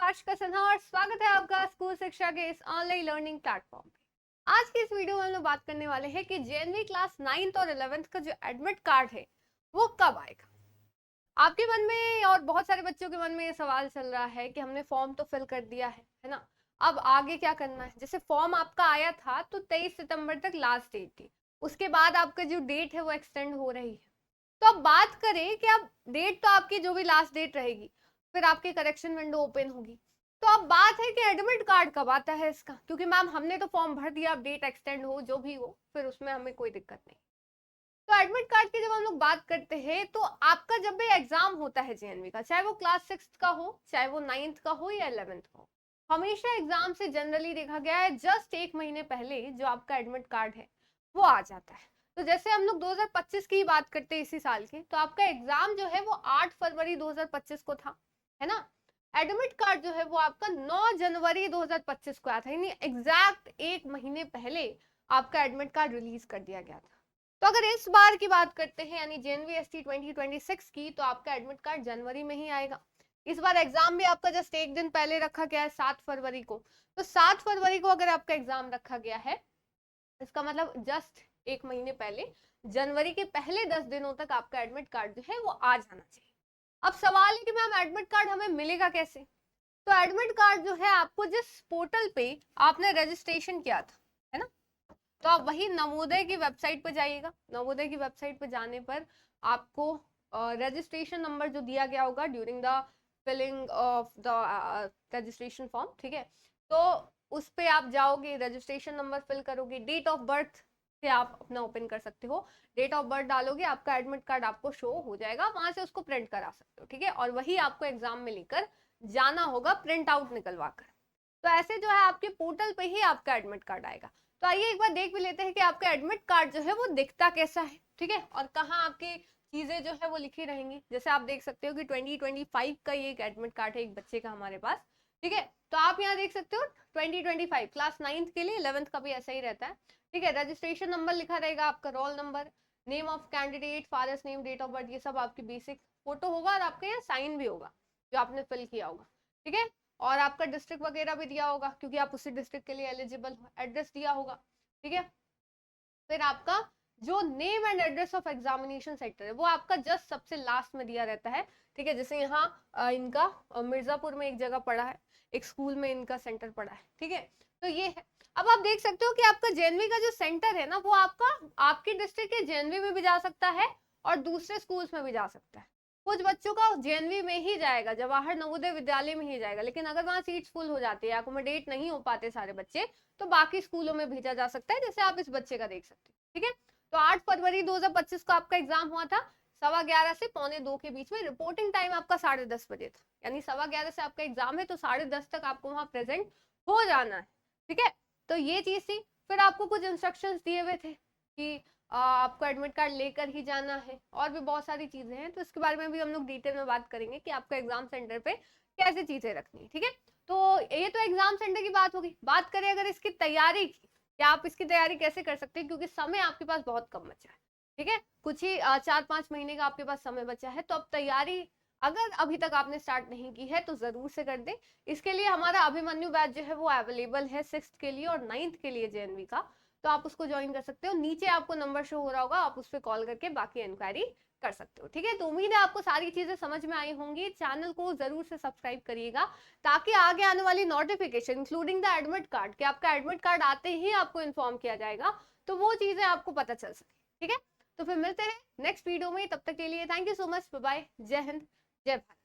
हर्षिका सिन्हा और स्वागत है आपका स्कूल शिक्षा के इस ऑनलाइन लर्निंग प्लेटफॉर्म पे। आज की इस वीडियो में हम लोग बात करने वाले हैं कि जेएनवी क्लास 9th और 11th का जो एडमिट कार्ड है वो कब आएगा। आपके मन में और बहुत सारे बच्चों के मन में ये सवाल चल रहा है कि हमने फॉर्म तो फिल कर दिया है ना, अब आगे क्या करना है। जैसे फॉर्म आपका आया था तो 23 सितंबर तक लास्ट डेट थी, उसके बाद आपका जो डेट है वो एक्सटेंड हो रही है। तो अब बात करें कि अब डेट तो आपकी जो भी लास्ट डेट रहेगी, फिर आपकी करेक्शन विंडो ओपन होगी। तो अब बात है कि एडमिट कार्ड कब आता है इसका, क्योंकि मैम हमने तो फॉर्म भर दिया, अब डेट एक्सटेंड हो जो भी हो फिर उसमें हमें कोई दिक्कत नहीं। तो एडमिट कार्ड की जब हम लोग बात करते हैं तो आपका जब भी एग्जाम होता है जेएनवी का, चाहे वो क्लास 6 का हो, चाहे वो 9th का हो या 11th का हो, हमेशा एग्जाम से जनरली देखा गया है जस्ट एक महीने पहले जो आपका एडमिट कार्ड है वो आ जाता है। तो जैसे हम लोग 2025 की बात करते हैं इसी साल की, तो आपका एग्जाम जो है वो 8 फरवरी 2025 को था, है ना। एडमिट कार्ड जो है वो आपका 9 जनवरी 2025 को आया था, यानी एग्जैक्ट एक महीने पहले आपका एडमिट कार्ड रिलीज कर दिया गया था। तो अगर इस बार की बात करते हैं यानी जेएनवीएसटी 2026 की, तो आपका एडमिट कार्ड जनवरी में ही आएगा। इस बार एग्जाम भी आपका जस्ट एक दिन पहले रखा गया है 7 फरवरी को। तो 7 फरवरी को अगर आपका एग्जाम रखा गया है, इसका मतलब जस्ट एक महीने पहले जनवरी के पहले 10 दिनों तक आपका एडमिट कार्ड जो है वो आ जाना चाहिए। अब सवाल है कि मैम एडमिट कार्ड हमें मिलेगा कैसे। तो एडमिट कार्ड जो है आपको जिस पोर्टल पे आपने रजिस्ट्रेशन किया था, है ना, तो आप वही नवोदय की वेबसाइट पर जाइएगा। नवोदय की वेबसाइट पर जाने पर आपको रजिस्ट्रेशन नंबर जो दिया गया होगा during the filling of the registration form, ठीक है, तो उस पे आप जाओगे, रजिस्ट्रेशन नंबर फिल करोगे, डेट ऑफ बर्थ से आप अपना ओपन कर सकते हो। डेट ऑफ बर्थ डालोगे, आपका एडमिट कार्ड आपको शो हो जाएगा, वहां से उसको प्रिंट करा सकते हो, ठीक है, और वही आपको एग्जाम में लेकर जाना होगा प्रिंट आउट निकलवा कर। तो ऐसे जो है आपके पोर्टल पे ही आपका एडमिट कार्ड आएगा। तो आइए एक बार देख भी लेते हैं कि आपका एडमिट कार्ड जो है वो दिखता कैसा है, ठीक है, और कहाँ आपकी चीजें जो है वो लिखी रहेंगी। जैसे आप देख सकते हो कि 2025 का ये एक एडमिट कार्ड है एक बच्चे का हमारे पास, ठीक है। तो आप यहाँ देख सकते हो 2025 क्लास 9th के लिए, 11th का भी ऐसा ही रहता है, ठीक है। रजिस्ट्रेशन नंबर लिखा रहेगा, आपका roll number, name of candidate, father's name, date of birth, ये सब आपकी बेसिक फोटो होगा और आपका यहाँ साइन भी होगा जो आपने फिल किया होगा, ठीक है। और आपका डिस्ट्रिक्ट वगैरह भी दिया होगा क्योंकि आप उसी डिस्ट्रिक्ट के लिए एलिजिबल हो, एड्रेस दिया होगा, ठीक है। फिर आपका जो name and address of examination centre है वो आपका जस्ट सबसे लास्ट में दिया रहता है, ठीक है। जैसे यहाँ इनका मिर्जापुर में एक जगह पड़ा है, एक स्कूल में इनका सेंटर पड़ा है, ठीक है। तो ये है। अब आप देख सकते हो कि आपका जेएनवी का जो सेंटर है ना वो आपका आपकी डिस्ट्रिक्ट के जेएनवी में भी जा सकता है और दूसरे स्कूल्स में भी जा सकता है। कुछ बच्चों का जेएनवी में ही जाएगा, जवाहर नवोदय विद्यालय में ही जाएगा, लेकिन अगर वहां सीट्स फुल हो जाती है, अकोमोडेट नहीं हो पाते सारे बच्चे, तो बाकी स्कूलों में भेजा जा सकता है, जैसे आप इस बच्चे का देख सकते हैं, ठीक है। तो 8 फरवरी 2025 को आपका एग्जाम हुआ था, 11:15 से 11:45 के बीच में। रिपोर्टिंग टाइम आपका 10:30 बजे था, यानी 11:15 से आपका एग्जाम है तो 10:30 तक आपको वहां प्रेजेंट हो जाना है, ठीक है। तो ये चीज थी। फिर आपको कुछ इंस्ट्रक्शंस दिए हुए थे कि आपको एडमिट कार्ड लेकर ही जाना है, और भी बहुत सारी चीजें हैं, तो इसके बारे में भी हम लोग डिटेल में बात करेंगे कि आपका एग्जाम सेंटर पे कैसे चीजें रखनी है, ठीक है। तो ये तो एग्जाम सेंटर की बात होगी। बात करें अगर इसकी तैयारी की, या आप इसकी तैयारी कैसे कर सकते हैं, क्योंकि समय आपके पास बहुत कम बचा है, ठीक है, कुछ ही 4-5 महीने का आपके पास समय बचा है। तो अब तैयारी अगर अभी तक आपने स्टार्ट नहीं की है तो जरूर से कर दे। इसके लिए हमारा अभिमन्यु बैच जो है वो अवेलेबल है 6th के लिए और 9th के लिए जेएनवी का, तो आप उसको ज्वाइन कर सकते हो। नीचे आपको नंबर शो हो रहा होगा, आप उस पर कॉल करके बाकी इंक्वायरी कर सकते हो, ठीक है। तो उम्मीद है आपको सारी चीजें समझ में आई होंगी। चैनल को जरूर से सब्सक्राइब करिएगा ताकि आगे आने वाली notification including the admit card, कि आपका एडमिट कार्ड आते ही आपको इन्फॉर्म किया जाएगा, तो वो चीजें आपको पता चल सके, ठीक है। तो फिर मिलते हैं नेक्स्ट वीडियो में, तब तक के लिए thank you so much, bye bye, जय हिंद, जय भारत।